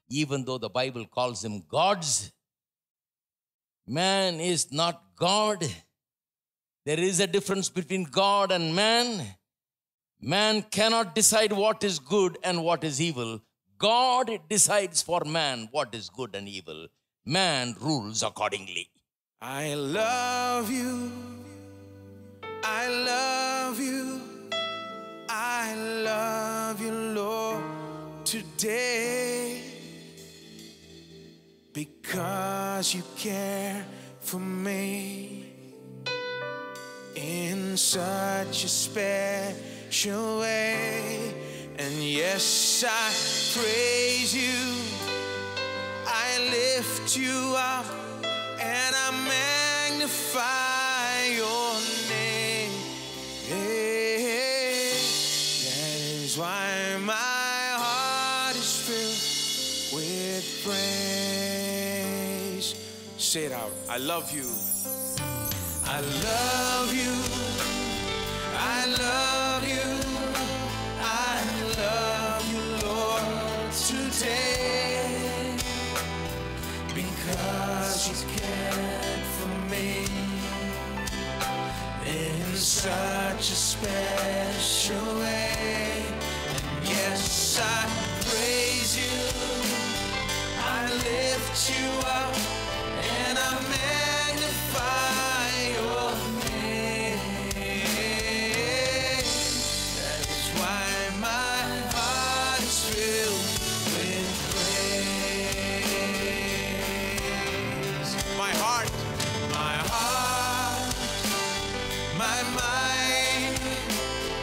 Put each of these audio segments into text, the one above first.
even though the Bible calls him gods. Man is not God. There is a difference between God and man. Man cannot decide what is good and what is evil. God decides for man what is good and evil. Man rules accordingly. I love you. I love you. I love you, Lord, today. Because you care for me in such a special way. And yes, I praise you, I lift you up, and I magnify your name. That is why my heart is filled with praise. Say it out. I love you. I love you. I love you. I love you, Lord, today. Because you cared for me in such a special way. And yes, I praise you, I lift you up, and I magnify your name. That is why my heart is filled with praise. My heart, my mind,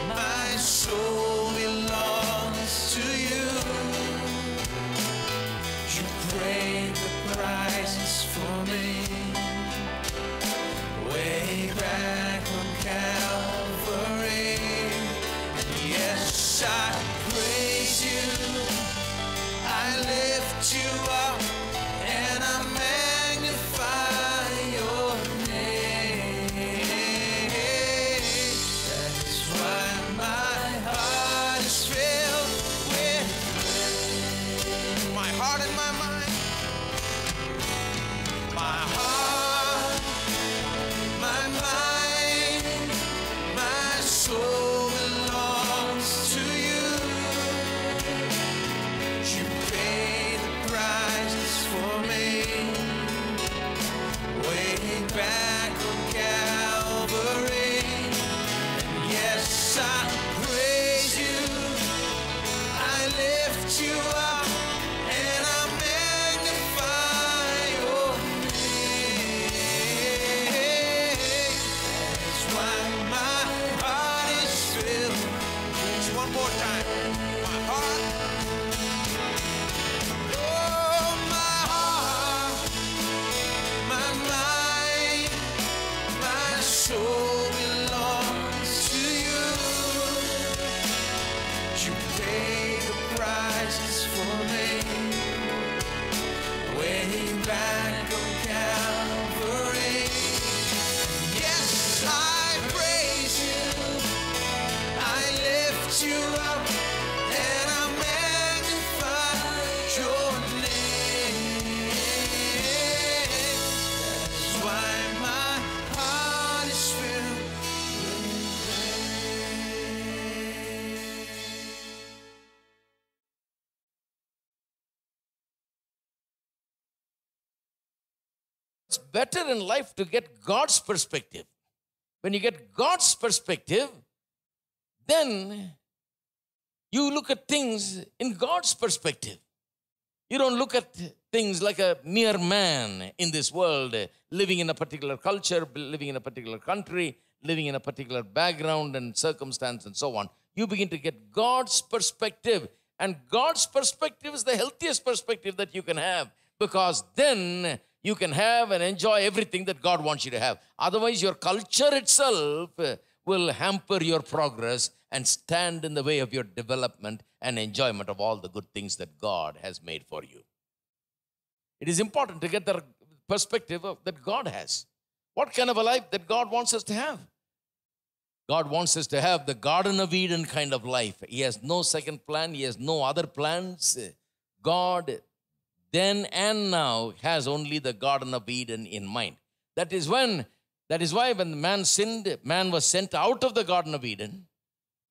my soul belongs to you. You paid the prices for me way back on Calvary. And yes, I praise you, I lift you up, and I magnify your name. That is why my heart is filled with praise. My heart and my mind, my heart, my mind, my soul belongs to you. You paid the prices for me way back on Calvary. And yes, I praise you, I lift you up, and I magnify your name. That's why my heart is filled. Just one more time. My heart. Oh, my heart, my mind, my soul belongs to you. You paid the prices for me way back on Calvary. Yes, I praise you, I lift you up, and I magnify your name. That's why my heart is filled with praise. It's better in life to get God's perspective. When you get God's perspective, then you look at things in God's perspective. You don't look at things like a mere man in this world, living in a particular culture, living in a particular country, living in a particular background and circumstance and so on. You begin to get God's perspective. And God's perspective is the healthiest perspective that you can have, because then you can have and enjoy everything that God wants you to have. Otherwise, your culture itself will hamper your progress and stand in the way of your development and enjoyment of all the good things that God has made for you. It is important to get the perspective that God has. What kind of a life that God wants us to have? God wants us to have the Garden of Eden kind of life. He has no second plan. He has no other plans. God then and now has only the Garden of Eden in mind. That is why when man sinned, man was sent out of the Garden of Eden.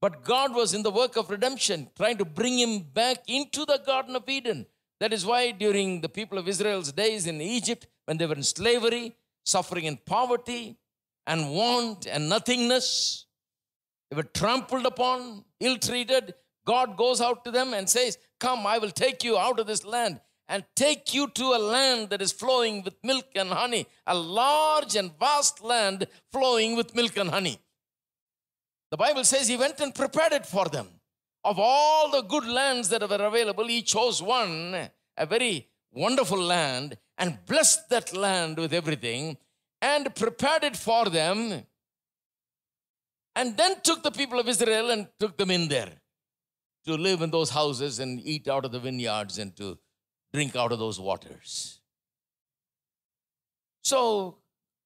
But God was in the work of redemption, trying to bring him back into the Garden of Eden. That is why during the people of Israel's days in Egypt, when they were in slavery, suffering in poverty and want and nothingness, they were trampled upon, ill-treated. God goes out to them and says, come, I will take you out of this land and take you to a land that is flowing with milk and honey, a large and vast land flowing with milk and honey. The Bible says he went and prepared it for them. Of all the good lands that were available, he chose one, a very wonderful land, and blessed that land with everything and prepared it for them, and then took the people of Israel and took them in there to live in those houses and eat out of the vineyards and to drink out of those waters. So,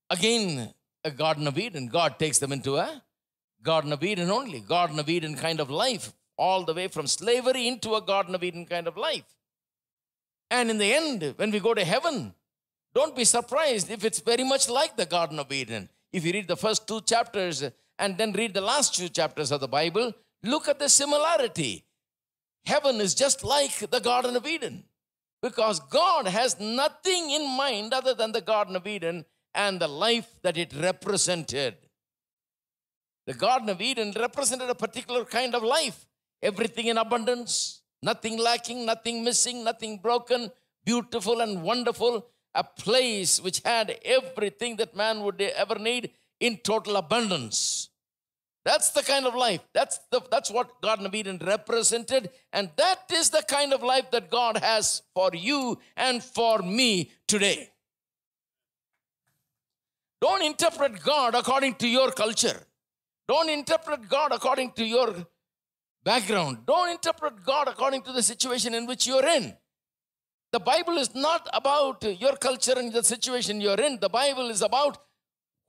again, a Garden of Eden. God takes them into a Garden of Eden only, Garden of Eden kind of life, all the way from slavery into a Garden of Eden kind of life. And in the end, when we go to heaven, don't be surprised if it's very much like the Garden of Eden. If you read the first 2 chapters and then read the last 2 chapters of the Bible, look at the similarity. Heaven is just like the Garden of Eden, because God has nothing in mind other than the Garden of Eden and the life that it represented. The Garden of Eden represented a particular kind of life. Everything in abundance, nothing lacking, nothing missing, nothing broken, beautiful and wonderful. A place which had everything that man would ever need in total abundance. That's the kind of life. That's what Garden of Eden represented. And that is the kind of life that God has for you and for me today. Don't interpret God according to your culture. Don't interpret God according to your background. Don't interpret God according to the situation in which you're in. The Bible is not about your culture and the situation you're in. The Bible is about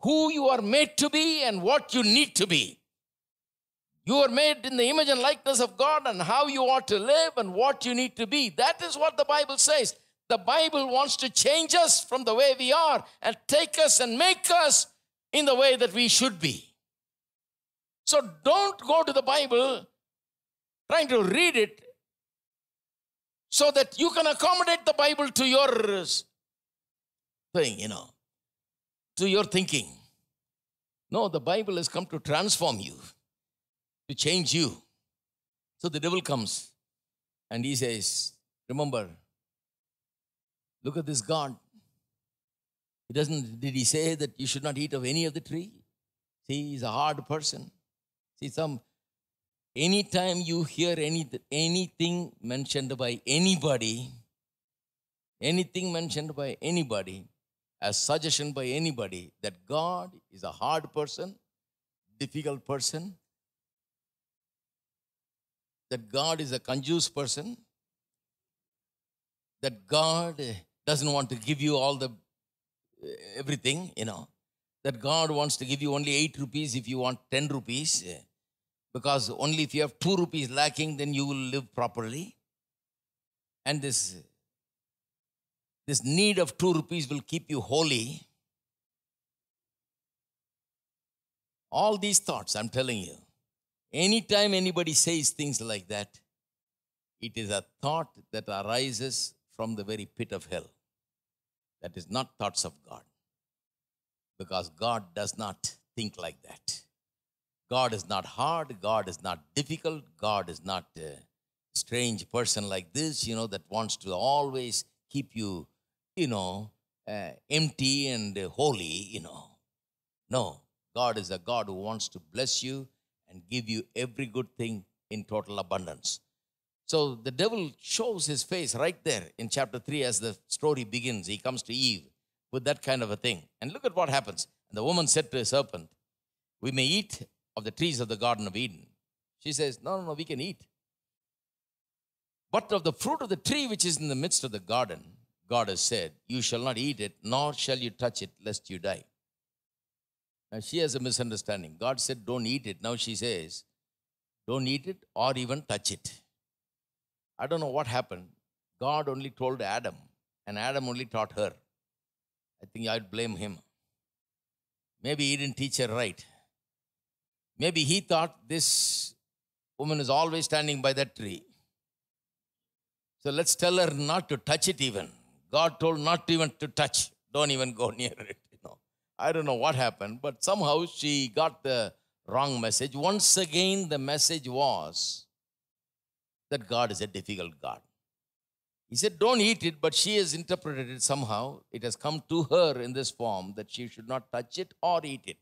who you are made to be and what you need to be. You are made in the image and likeness of God, and how you ought to live and what you need to be. That is what the Bible says. The Bible wants to change us from the way we are and take us and make us in the way that we should be. So don't go to the Bible trying to read it so that you can accommodate the Bible to your thing, to your thinking. No, the Bible has come to transform you, to change you. So the devil comes and he says, remember, look at this God. Did he say that you should not eat of any of the tree? See, he's a hard person. See, anytime you hear anything mentioned by anybody, a suggestion by anybody that God is a hard person, difficult person, that God is a conjuice person, that God doesn't want to give you all the everything, that God wants to give you only 8 rupees if you want 10 rupees, because only if you have 2 rupees lacking, then you will live properly. And this need of 2 rupees will keep you holy. All these thoughts, I'm telling you, anytime anybody says things like that, it is a thought that arises from the very pit of hell. That is not thoughts of God, because God does not think like that. God is not hard. God is not difficult. God is not a strange person like this, that wants to always keep you, empty and holy, No, God is a God who wants to bless you and give you every good thing in total abundance. So the devil shows his face right there in chapter 3 as the story begins. He comes to Eve with that kind of a thing. And look at what happens. And the woman said to the serpent, we may eat of the trees of the Garden of Eden. She says, no, we can eat. But of the fruit of the tree which is in the midst of the garden, God has said, you shall not eat it, nor shall you touch it, lest you die. Now she has a misunderstanding. God said, don't eat it. Now she says, don't eat it or even touch it. I don't know what happened. God only told Adam and Adam only taught her. I think I'd blame him. Maybe he didn't teach her right. Maybe he thought this woman is always standing by that tree. So let's tell her not to touch it even. God told not even to touch. Don't even go near it. I don't know what happened, but somehow she got the wrong message. Once again, the message was that God is a difficult God. He said, don't eat it, but she has interpreted it somehow. It has come to her in this form that she should not touch it or eat it,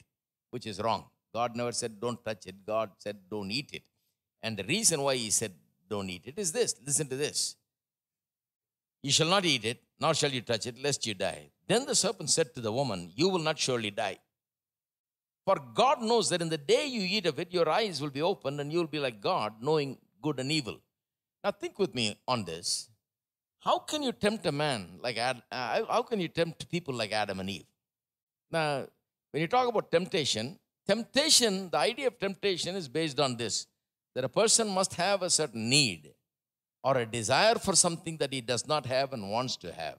which is wrong. God never said, don't touch it. God said, don't eat it. And the reason why he said, don't eat it is this. Listen to this. You shall not eat it, nor shall you touch it, lest you die. Then the serpent said to the woman, you will not surely die. For God knows that in the day you eat of it, your eyes will be opened and you will be like God, knowing good and evil. Now think with me on this. How can you tempt a man like how can you tempt people like Adam and Eve? Now, when you talk about temptation, the idea of temptation is based on this, that a person must have a certain need or a desire for something that he does not have and wants to have.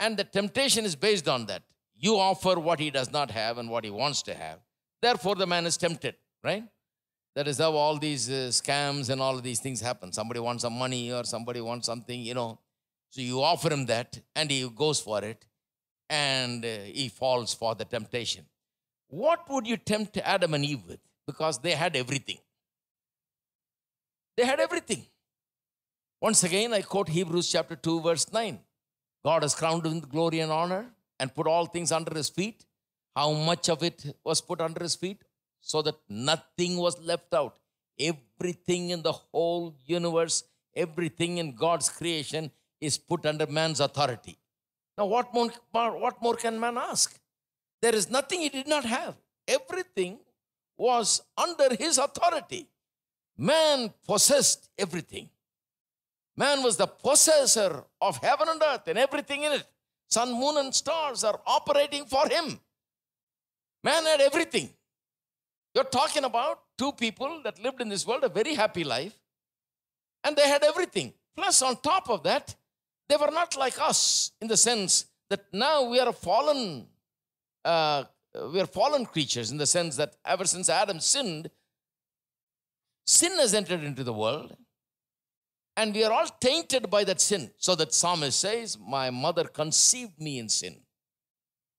And the temptation is based on that. You offer what he does not have and what he wants to have. Therefore, the man is tempted, right? That is how all these scams and all of these things happen. Somebody wants some money or somebody wants something, So you offer him that and he goes for it and he falls for the temptation. What would you tempt Adam and Eve with? Because they had everything. They had everything. Once again, I quote Hebrews chapter 2, verse 9. God has crowned him with glory and honor and put all things under his feet. How much of it was put under his feet? So that nothing was left out. Everything in the whole universe, everything in God's creation is put under man's authority. Now, what more can man ask? There is nothing he did not have. Everything was under his authority. Man possessed everything. Man was the possessor of heaven and earth and everything in it. Sun, moon, and stars are operating for him. Man had everything. You're talking about two people that lived in this world a very happy life, and they had everything. Plus, on top of that, they were not like us in the sense that now we are fallen creatures, in the sense that ever since Adam sinned, sin has entered into the world. And we are all tainted by that sin. So that psalmist says, my mother conceived me in sin.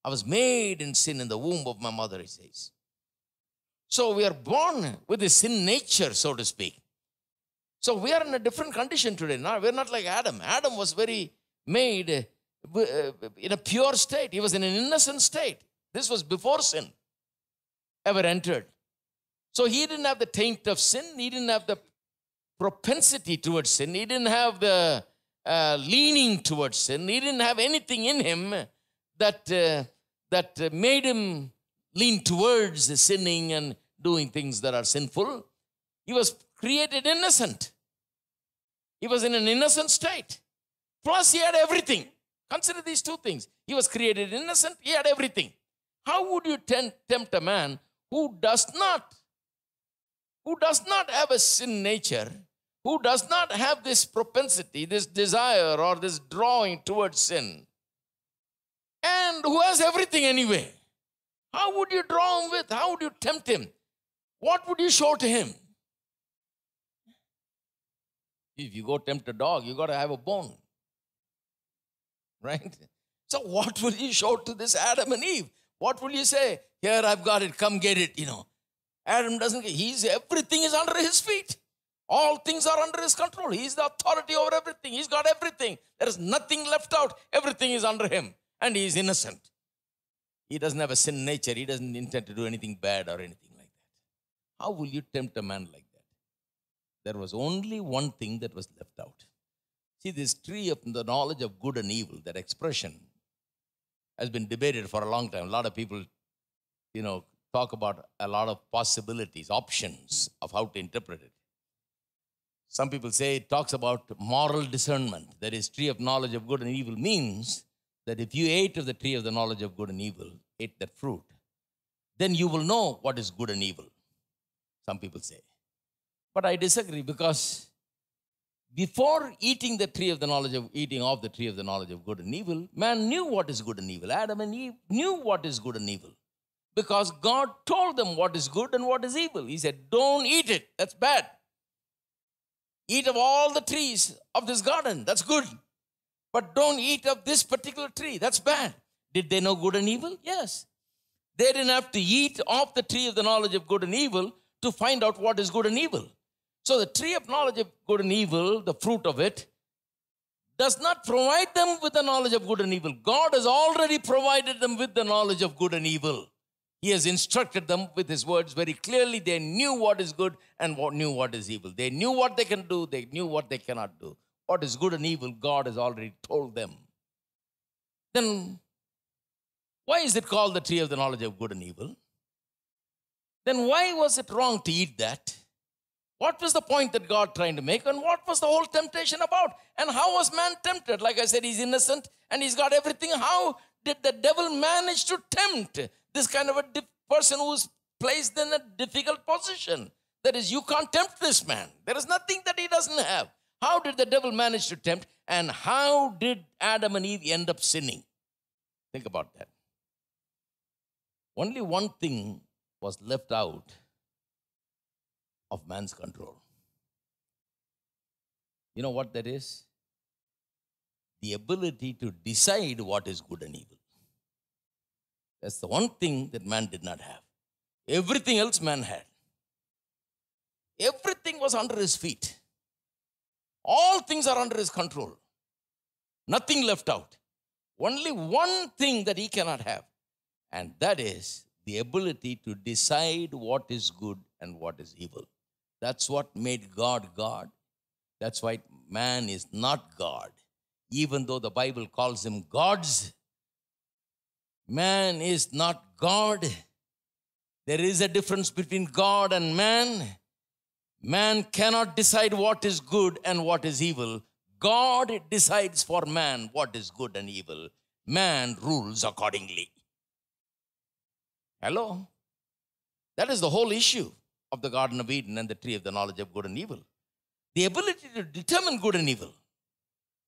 I was made in sin in the womb of my mother, he says. So we are born with a sin nature, so to speak. So we are in a different condition today. Now, we're not like Adam. Adam was very made in a pure state. He was in an innocent state. This was before sin ever entered. So he didn't have the taint of sin. He didn't have the propensity towards sin. He didn't have the leaning towards sin. He didn't have anything in him that made him lean towards sinning and doing things that are sinful. He was created innocent. He was in an innocent state. Plus, he had everything. Consider these two things. He was created innocent. He had everything. How would you tempt a man who does not have a sin nature, who does not have this propensity, this desire, or this drawing towards sin, and who has everything anyway? How would you draw him with? How would you tempt him? What would you show to him? If you go tempt a dog, you got to have a bone. Right? So what will you show to this Adam and Eve? What will you say? Here, I've got it, come get it, Adam doesn't get it. Everything is under his feet. All things are under his control. He's the authority over everything. He's got everything. There is nothing left out. Everything is under him. And he is innocent. He doesn't have a sin nature. He doesn't intend to do anything bad or anything like that. How will you tempt a man like that? There was only one thing that was left out. See, this tree of the knowledge of good and evil, that expression, has been debated for a long time. A lot of people, talk about a lot of possibilities, options of how to interpret it. Some people say it talks about moral discernment. That is, tree of knowledge of good and evil means that if you ate of the tree of the knowledge of good and evil, ate that fruit, then you will know what is good and evil, some people say. But I disagree, because before eating the tree of the knowledge of eating of the tree of the knowledge of good and evil, man knew what is good and evil. Adam and Eve knew what is good and evil because God told them what is good and what is evil. He said, don't eat it. That's bad. Eat of all the trees of this garden. That's good. But don't eat of this particular tree. That's bad. Did they know good and evil? Yes. They didn't have to eat of the tree of the knowledge of good and evil to find out what is good and evil. So the tree of knowledge of good and evil, the fruit of it, does not provide them with the knowledge of good and evil. God has already provided them with the knowledge of good and evil. He has instructed them with his words very clearly. They knew what is good and knew what is evil. They knew what they can do. They knew what they cannot do. What is good and evil, God has already told them. Then why is it called the tree of the knowledge of good and evil? Then why was it wrong to eat that? What was the point that God trying to make? And what was the whole temptation about? And how was man tempted? Like I said, he's innocent and he's got everything. How did the devil manage to tempt this kind of a person who's placed in a difficult position? That is, you can't tempt this man. There is nothing that he doesn't have. How did the devil manage to tempt? And how did Adam and Eve end up sinning? Think about that. Only one thing was left out of man's control. You know what that is? The ability to decide what is good and evil. That's the one thing that man did not have. Everything else man had. Everything was under his feet. All things are under his control. Nothing left out. Only one thing that he cannot have, and that is the ability to decide what is good and what is evil. That's what made God God. That's why man is not God. Even though the Bible calls him gods, man is not God. There is a difference between God and man. Man cannot decide what is good and what is evil. God decides for man what is good and evil. Man rules accordingly. Hello? That is the whole issue of the Garden of Eden and the tree of the knowledge of good and evil. The ability to determine good and evil.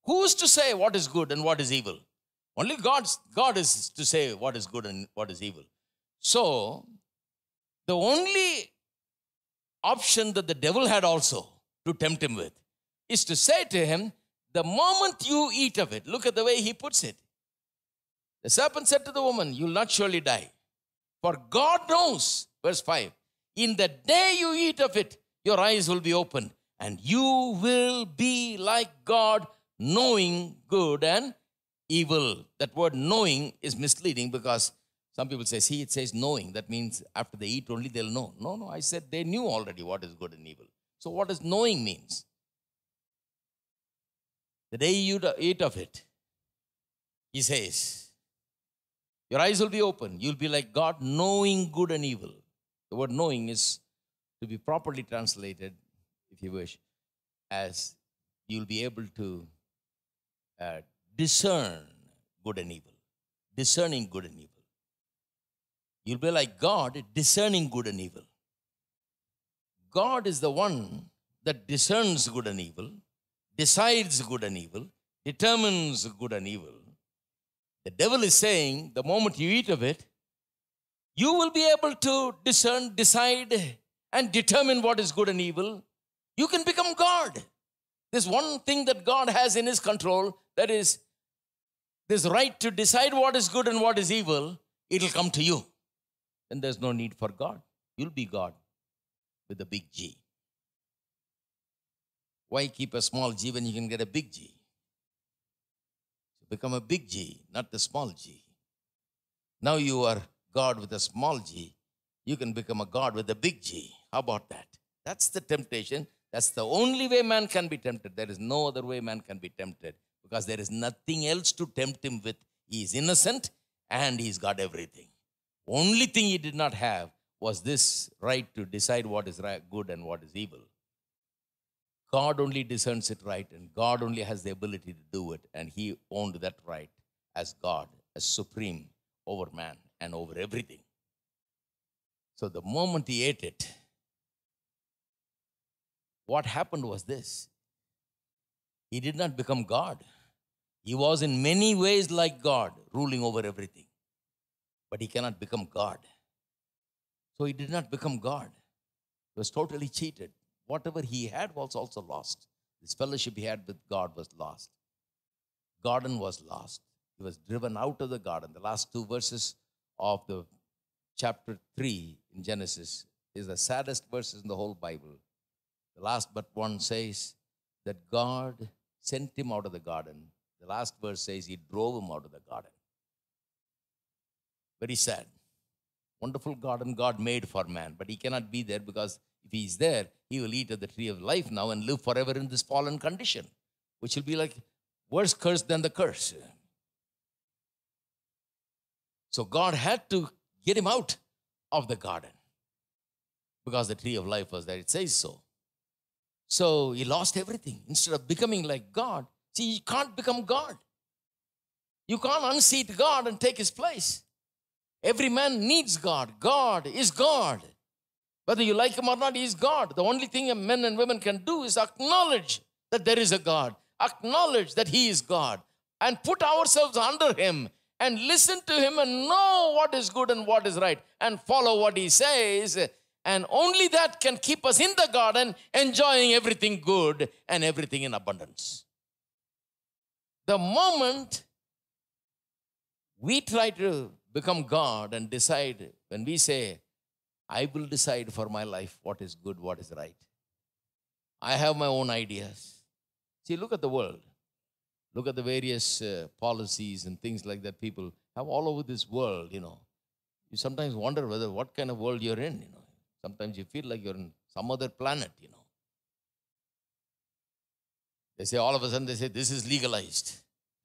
Who is to say what is good and what is evil? Only God is to say what is good and what is evil. So, the only option that the devil had also to tempt him with is to say to him, the moment you eat of it, look at the way he puts it. The serpent said to the woman, you will not surely die. For God knows, verse 5, in the day you eat of it, your eyes will be opened, and you will be like God, knowing good and evil. That word knowing is misleading because some people say, see, it says knowing. That means after they eat only they'll know. No, I said they knew already what is good and evil. So what does knowing means? The day you eat of it, he says, your eyes will be open. You'll be like God, knowing good and evil. The word knowing is to be properly translated, if you wish, as you'll be able to discern good and evil. Discerning good and evil. You'll be like God, discerning good and evil. God is the one that discerns good and evil, decides good and evil, determines good and evil. The devil is saying, the moment you eat of it, you will be able to discern, decide, and determine what is good and evil. You can become God. There's one thing that God has in his control, that is this right to decide what is good and what is evil. It'll come to you. Then there's no need for God. You'll be God with a big G. Why keep a small G when you can get a big G? So become a big G, not the small G. Now you are God with a small G. You can become a God with a big G. How about that? That's the temptation. That's the only way man can be tempted. There is no other way man can be tempted because there is nothing else to tempt him with. He is innocent and he's got everything. Only thing he did not have was this right to decide what is right, good and what is evil. God only discerns it right, and God only has the ability to do it, and he owned that right as God, as supreme over man and over everything. So the moment he ate it, what happened was this. He did not become God. He was in many ways like God, ruling over everything. But he cannot become God. So he did not become God. He was totally cheated. Whatever he had was also lost. This fellowship he had with God was lost. Garden was lost. He was driven out of the garden. The last two verses of the chapter 3 in Genesis is the saddest verses in the whole Bible. The last but one says that God sent him out of the garden. The last verse says he drove him out of the garden. Very sad. Wonderful garden God made for man, but he cannot be there because if he is there, he will eat of the tree of life now and live forever in this fallen condition, which will be like worse curse than the curse. So God had to get him out of the garden because the tree of life was there. It says so. So he lost everything. Instead of becoming like God, see, you can't become God. You can't unseat God and take his place. Every man needs God. God is God. Whether you like him or not, he is God. The only thing men and women can do is acknowledge that there is a God. Acknowledge that he is God. And put ourselves under him and listen to him and know what is good and what is right. And follow what he says. And only that can keep us in the garden, enjoying everything good and everything in abundance. The moment we try to become God and decide, when we say, I will decide for my life what is good, what is right. I have my own ideas. See, look at the world. Look at the various policies and things like that people have all over this world, You sometimes wonder what kind of world you're in, Sometimes you feel like you're in some other planet, They say, all of a sudden, they say, this is legalized.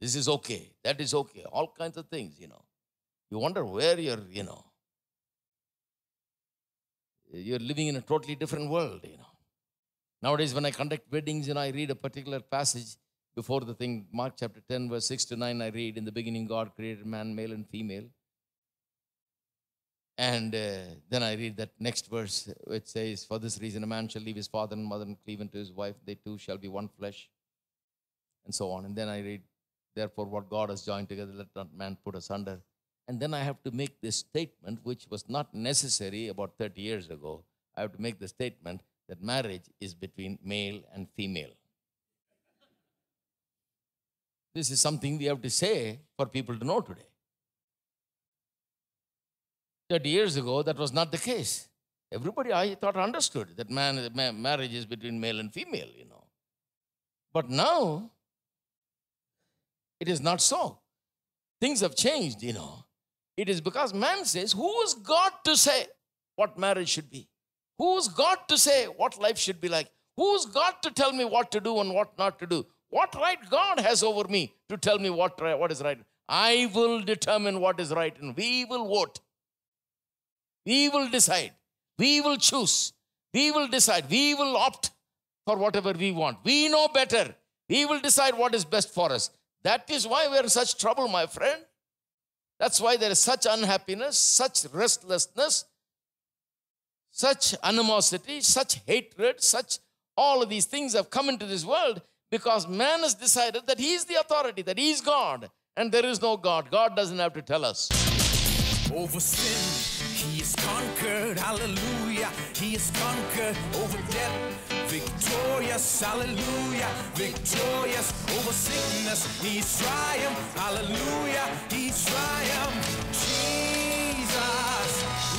This is okay. That is okay. All kinds of things, You wonder where you're living in a totally different world, Nowadays, when I conduct weddings, I read a particular passage before the thing, Mark chapter 10, verse 6 to 9, I read, in the beginning, God created man, male and female. And then I read that next verse, which says, for this reason, a man shall leave his father and mother and cleave unto his wife. They two shall be one flesh. And so on. And then I read, therefore, what God has joined together, let not man put asunder. And then I have to make this statement, which was not necessary about 30 years ago. I have to make the statement that marriage is between male and female. This is something we have to say for people to know today. 30 years ago, that was not the case. Everybody, I thought, understood that marriage is between male and female, But now, it is not so. Things have changed, It is because man says, who is God to say what marriage should be? Who is God to say what life should be like? Who is God to tell me what to do and what not to do? What right God has over me to tell me what is right? I will determine what is right and we will vote. We will decide. We will choose. We will decide. We will opt for whatever we want. We know better. We will decide what is best for us. That is why we are in such trouble, my friend. That's why there is such unhappiness, such restlessness, such animosity, such hatred, such all of these things have come into this world because man has decided that he is the authority, that he is God, and there is no God. God doesn't have to tell us. Over sin, he is conquered, hallelujah. He is conquered over death, victorious, hallelujah. Victorious over sickness, he's triumphed, hallelujah. He's triumphed. Jesus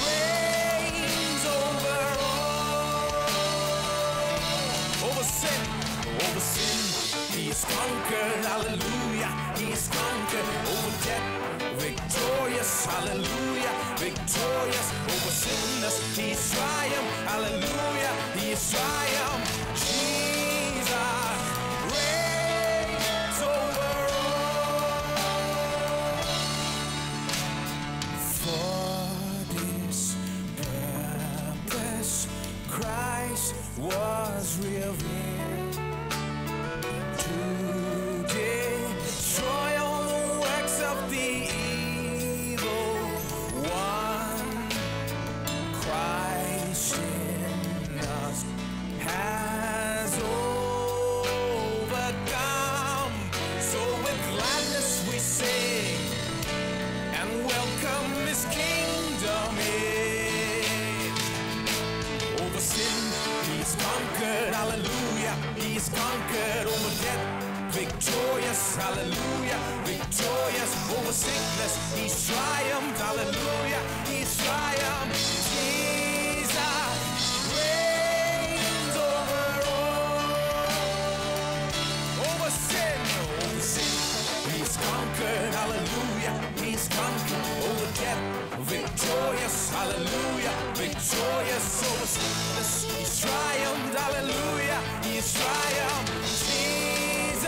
reigns over all. Over sin, he is conquered, hallelujah. He is conquered over death, victorious, hallelujah. Victorious over sickness, he's triumphed, hallelujah. He is triumphed. Jesus reigns over all. For this purpose, Christ was revealed to destroy all the works of the evil one. Christ in us has overcome. sickness. He's triumphed. Hallelujah. He's triumphed. Jesus reigns over all. Over sin. He's conquered. Hallelujah. He's conquered over death. Victorious. Hallelujah. Victorious over sickness. He's triumphed. Hallelujah. He's triumphed. Jesus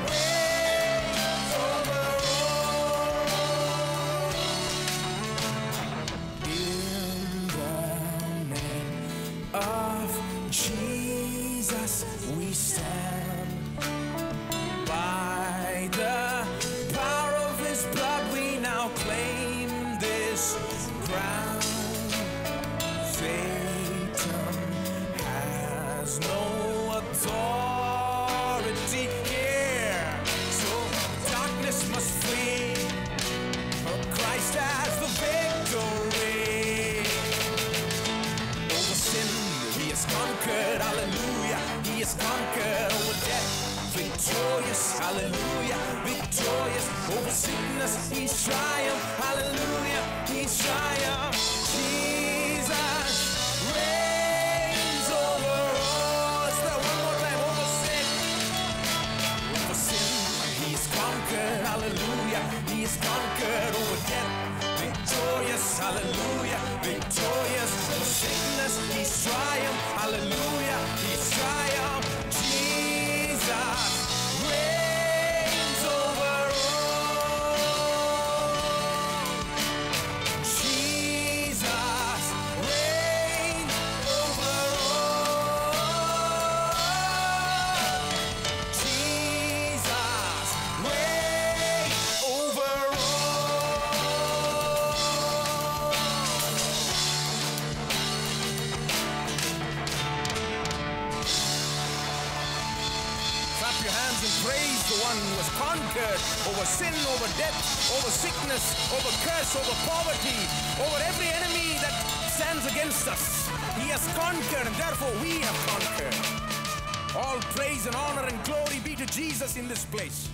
reigns over all. In the name of Jesus we stand. By the power of his blood we now claim this ground. Satan has no authority here, so darkness must flee, for Christ has the victory. Over sin he has conquered, hallelujah. He has conquered over death. Victorious, hallelujah, victorious over sickness. He's triumphed, hallelujah, he's triumphed. Jesus reigns over all. Let's do that one more time. Over sin. Over sin, he's conquered, hallelujah. He's conquered over death. Victorious, hallelujah, victorious over sickness. He's triumphed, hallelujah, he's triumphed. Jesus reigns over all. Jesus reigns over all. Jesus reigns over Clap your hands and praise the one who has conquered over sin, over death, over sickness, over curse, over poverty, over every enemy that stands against us. He has conquered, and therefore we have conquered. All praise and honor and glory be to Jesus in this place.